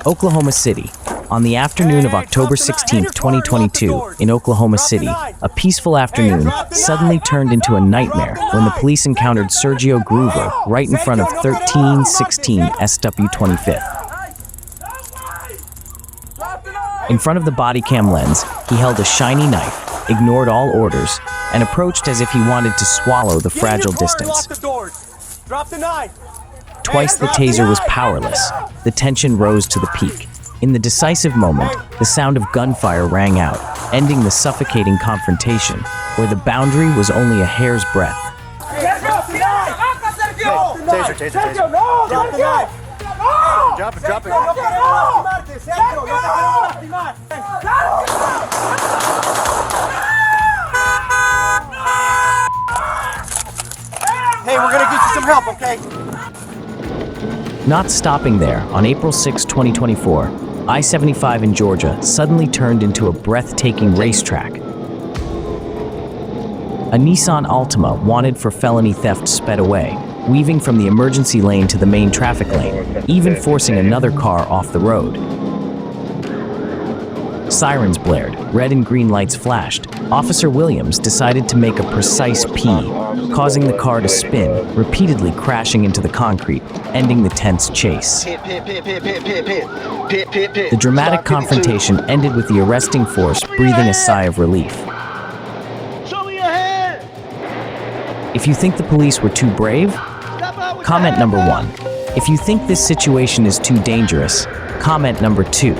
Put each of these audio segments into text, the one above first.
Oklahoma City. On the afternoon of October 16, 2022, in Oklahoma City, a peaceful afternoon suddenly turned into a nightmare when the police encountered Sergio Groover right in front of 1316 SW 25th. In front of the body cam lens, he held a shiny knife, ignored all orders, and approached as if he wanted to swallow the fragile distance. Twice the taser was powerless. The tension rose to the peak. In the decisive moment, the sound of gunfire rang out, ending the suffocating confrontation, where the boundary was only a hair's breadth. Taser. Drop the knife. Drop it. Hey, we're gonna get you some help, okay? Not stopping there, on April 6, 2024, I-75 in Georgia suddenly turned into a breathtaking racetrack. A Nissan Altima wanted for felony theft sped away, weaving from the emergency lane to the main traffic lane, even forcing another car off the road. Sirens blared, red and green lights flashed. Officer Williams decided to make a precise P, causing the car to spin, repeatedly crashing into the concrete, ending the tense chase. The dramatic confrontation ended with the arresting force breathing a sigh of relief. If you think the police were too brave, comment number 1. If you think this situation is too dangerous, comment number 2.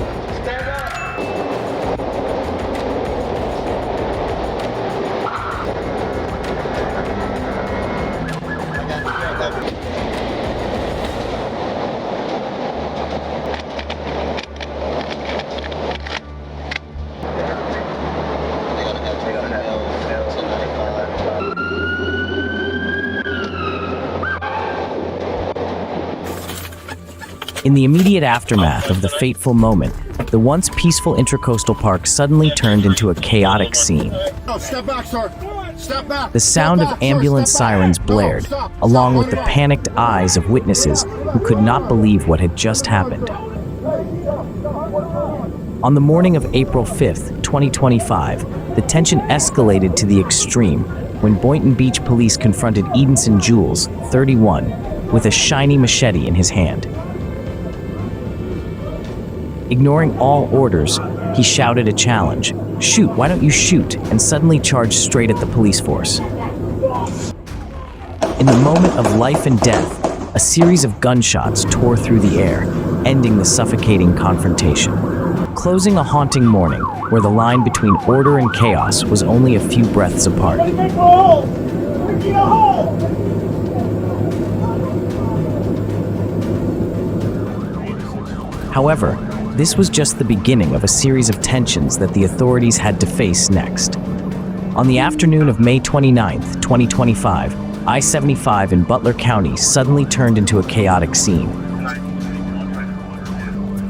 In the immediate aftermath of the fateful moment, the once peaceful Intracoastal Park suddenly turned into a chaotic scene. Step back, sir. Step back. The sound of ambulance sirens blared, along with the panicked eyes of witnesses who could not believe what had just happened. On the morning of April 5th, 2025, the tension escalated to the extreme when Boynton Beach police confronted Edenson Jules, 31, with a shiny machete in his hand. Ignoring all orders, he shouted a challenge. "Shoot, why don't you shoot?" and suddenly charged straight at the police force. In the moment of life and death, a series of gunshots tore through the air, ending the suffocating confrontation. Closing a haunting morning, where the line between order and chaos was only a few breaths apart. However, this was just the beginning of a series of tensions that the authorities had to face next. On the afternoon of May 29, 2025, I-75 in Butler County suddenly turned into a chaotic scene.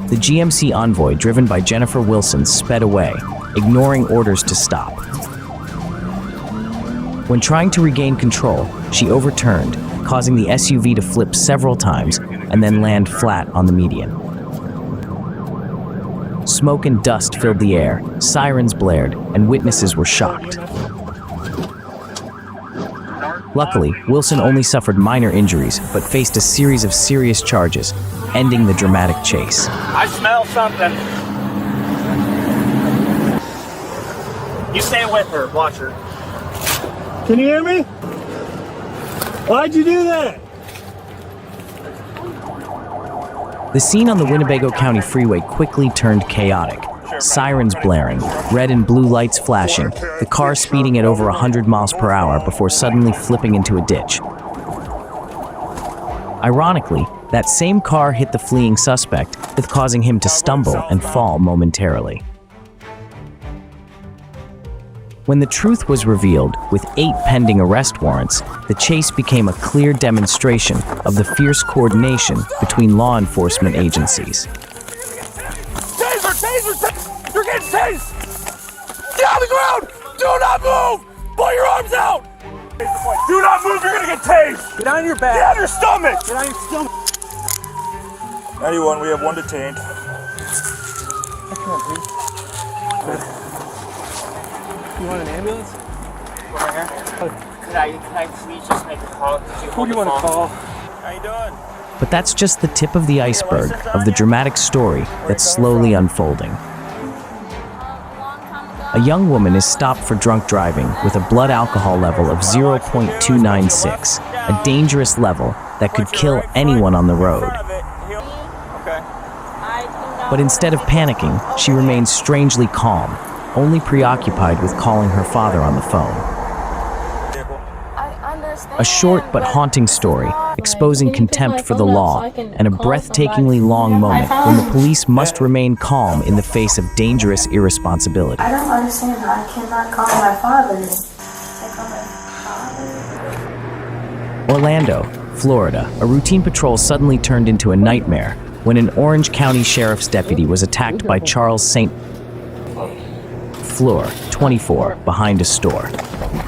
The GMC Envoy, driven by Jennifer Wilson, sped away, ignoring orders to stop. When trying to regain control, she overturned, causing the SUV to flip several times and then land flat on the median. Smoke and dust filled the air, sirens blared, and witnesses were shocked. Luckily, Wilson only suffered minor injuries, but faced a series of serious charges, ending the dramatic chase. I smell something. You stay with her, watch her. Can you hear me? Why'd you do that? The scene on the Winnebago County Freeway quickly turned chaotic. Sirens blaring, red and blue lights flashing, the car speeding at over 100 miles per hour before suddenly flipping into a ditch. Ironically, that same car hit the fleeing suspect, with causing him to stumble and fall momentarily. When the truth was revealed, with 8 pending arrest warrants, the chase became a clear demonstration of the fierce coordination between law enforcement agencies. Taser! You're getting tased! ground! Do not move! Pull your arms out! Do not move, you're gonna get tased! Get on your back! Get on your stomach! Get on your stomach! 91, we have one detained. You want an ambulance? Could I please just make a call? Who do you want to call? How you doing? But that's just the tip of the iceberg of the dramatic story that's slowly unfolding. A young woman is stopped for drunk driving with a blood alcohol level of 0.296, a dangerous level that could kill anyone on the road. Okay. But instead of panicking, she remains strangely calm, only preoccupied with calling her father on the phone. A short but haunting story, exposing contempt for the law, and a breathtakingly long moment when the police must remain calm in the face of dangerous irresponsibility. I don't understand how I cannot call my father. Orlando, Florida, a routine patrol suddenly turned into a nightmare when an Orange County Sheriff's deputy was attacked by Charles St. Fleur, 24, behind a store.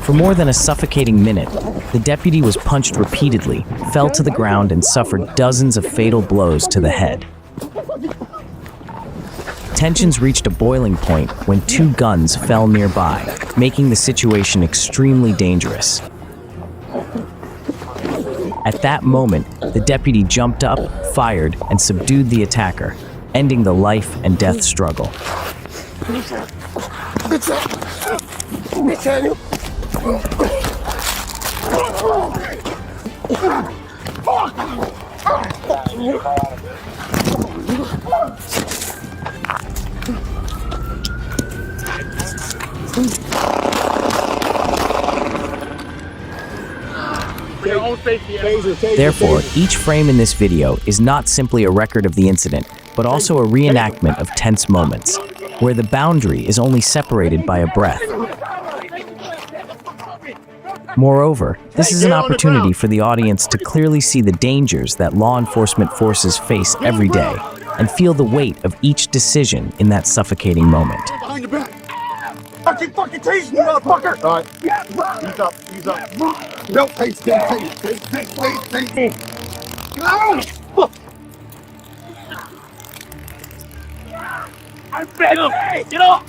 For more than a suffocating minute, the deputy was punched repeatedly, fell to the ground, and suffered dozens of fatal blows to the head. Tensions reached a boiling point when two guns fell nearby, making the situation extremely dangerous. At that moment, the deputy jumped up, fired, and subdued the attacker, ending the life and death struggle. Therefore, each frame in this video is not simply a record of the incident, but also a reenactment of tense moments, where the boundary is only separated by a breath. Moreover, this is an opportunity for the audience to clearly see the dangers that law enforcement forces face every day and feel the weight of each decision in that suffocating moment. Behind your back. I keep fucking tasing you, motherfucker. All right. Ease up. Ease up. No, taste. Taste. I'm begging! Get off!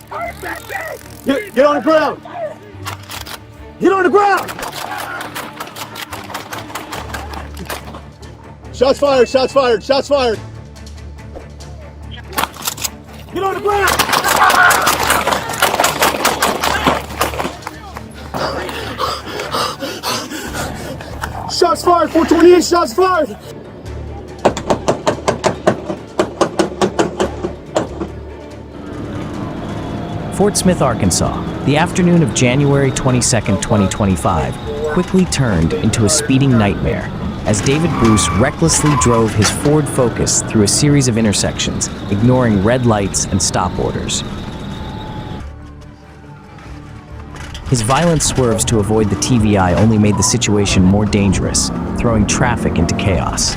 Get on the ground. Get on the ground. Shots fired. Shots fired. Shots fired. Get on the ground. Shots fired, 428, shots fired! Fort Smith, Arkansas, the afternoon of January 22, 2025, quickly turned into a speeding nightmare as David Bruce recklessly drove his Ford Focus through a series of intersections, ignoring red lights and stop orders. His violent swerves to avoid the TVI only made the situation more dangerous, throwing traffic into chaos.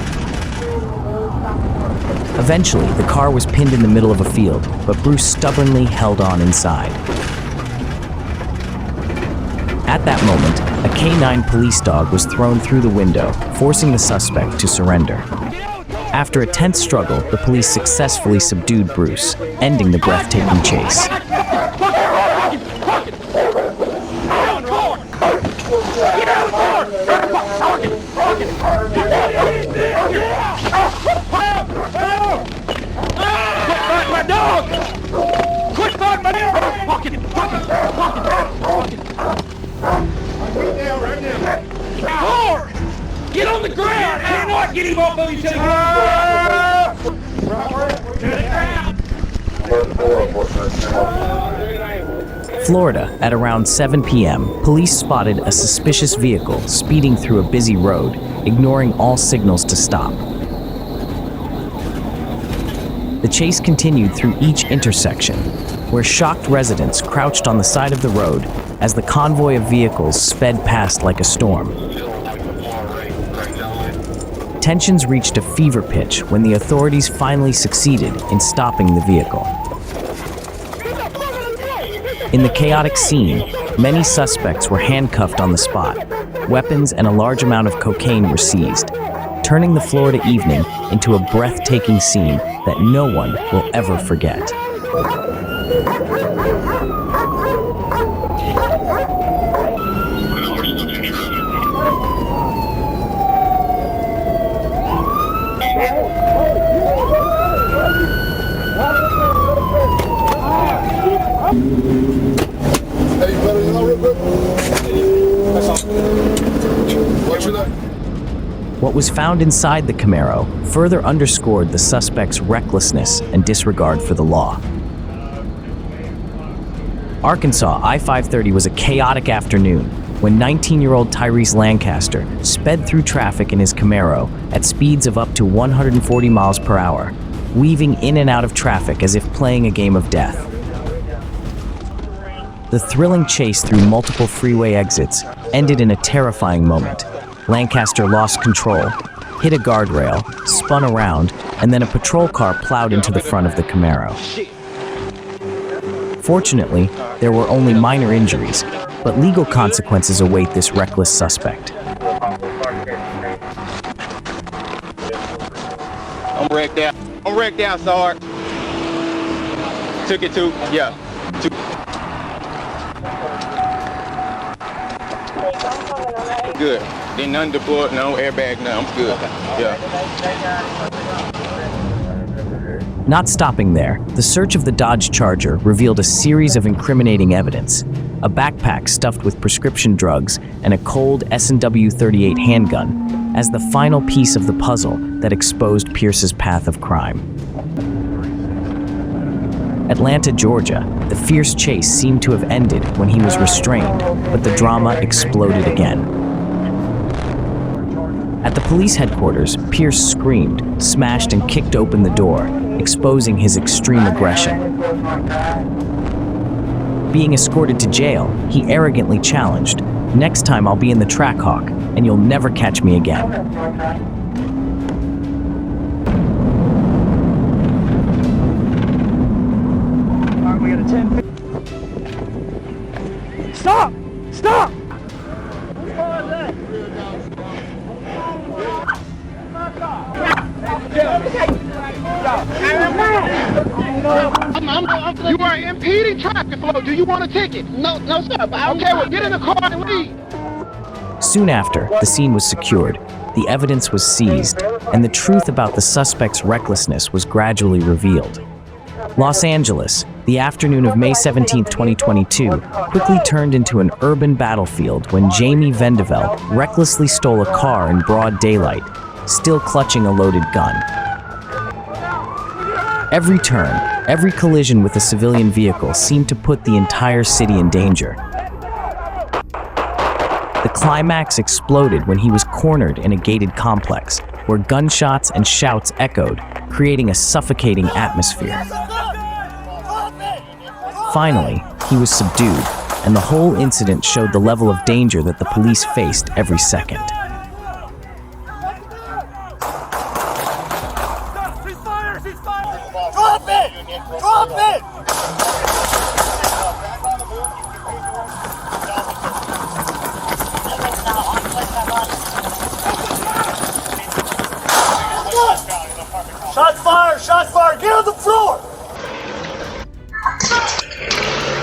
Eventually, the car was pinned in the middle of a field, but Bruce stubbornly held on inside. At that moment, a K-9 police dog was thrown through the window, forcing the suspect to surrender. After a tense struggle, the police successfully subdued Bruce, ending the breathtaking chase. Get on the ground! I cannot get him off of each other! Florida, at around 7 p.m., police spotted a suspicious vehicle speeding through a busy road, ignoring all signals to stop. The chase continued through each intersection, where shocked residents crouched on the side of the road as the convoy of vehicles sped past like a storm. Tensions reached a fever pitch when the authorities finally succeeded in stopping the vehicle. In the chaotic scene, many suspects were handcuffed on the spot. Weapons and a large amount of cocaine were seized, turning the Florida evening into a breathtaking scene that no one will ever forget. Hey, you better know real quick? What's your name? What was found inside the Camaro further underscored the suspect's recklessness and disregard for the law. Arkansas I-530 was a chaotic afternoon when 19-year-old Tyrese Lancaster sped through traffic in his Camaro at speeds of up to 140 miles per hour, weaving in and out of traffic as if playing a game of death. The thrilling chase through multiple freeway exits ended in a terrifying moment. Lancaster lost control, hit a guardrail, spun around, and then a patrol car plowed into the front of the Camaro. Fortunately, there were only minor injuries, but legal consequences await this reckless suspect. I'm wrecked out, Sarge. Took it to, yeah. Good. Didn't none deployed, no airbag, no, I'm good. Yeah. Not stopping there, the search of the Dodge Charger revealed a series of incriminating evidence: a backpack stuffed with prescription drugs and a cold S&W 38 handgun as the final piece of the puzzle that exposed Pierce's path of crime. Atlanta, Georgia, the fierce chase seemed to have ended when he was restrained, but the drama exploded again. At the police headquarters, Pierce screamed, smashed and kicked open the door, exposing his extreme aggression. Being escorted to jail, he arrogantly challenged, "Next time I'll be in the Trackhawk, and you'll never catch me again." Alright, we got a 10. Stop! Stop! You are impeding traffic flow. Do you want a ticket? No, sir. Okay, well, get in the car and leave. Soon after, the scene was secured, the evidence was seized, and the truth about the suspect's recklessness was gradually revealed. Los Angeles, the afternoon of May 17, 2022, quickly turned into an urban battlefield when Jamie Vendeville recklessly stole a car in broad daylight, still clutching a loaded gun. Every turn, every collision with a civilian vehicle seemed to put the entire city in danger. The climax exploded when he was cornered in a gated complex, where gunshots and shouts echoed, creating a suffocating atmosphere. Finally, he was subdued, and the whole incident showed the level of danger that the police faced every second. Drop it! Drop it! Shots fired! Shots fired! Get on the floor!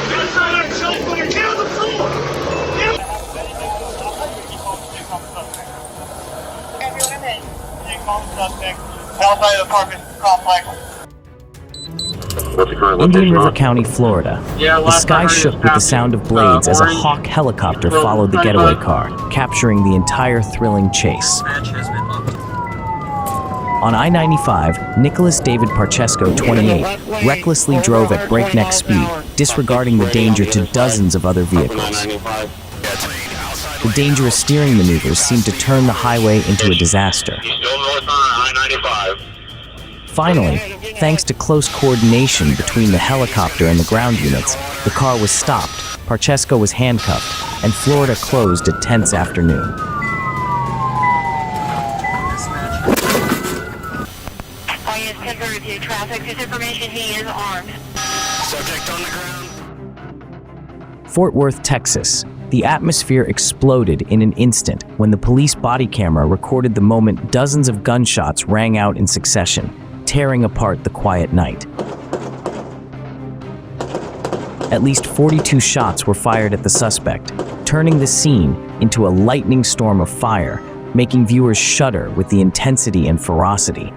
Shots fired! Shots fired! Get on the floor! Indian River County, Florida. The sky shook with the sound of blades as a Hawk helicopter followed the getaway car, capturing the entire thrilling chase. On I-95, Nicholas David Parchesco, 28, recklessly drove at breakneck speed, disregarding the danger to dozens of other vehicles. The dangerous steering maneuvers seemed to turn the highway into a disaster. Finally, thanks to close coordination between the helicopter and the ground units, the car was stopped, Parchesco was handcuffed, and Florida closed a tense afternoon. IS 10 for review traffic. This information, he is armed. Subject on the ground. Fort Worth, Texas, the atmosphere exploded in an instant when the police body camera recorded the moment dozens of gunshots rang out in succession, tearing apart the quiet night. At least 42 shots were fired at the suspect, turning the scene into a lightning storm of fire, making viewers shudder with the intensity and ferocity.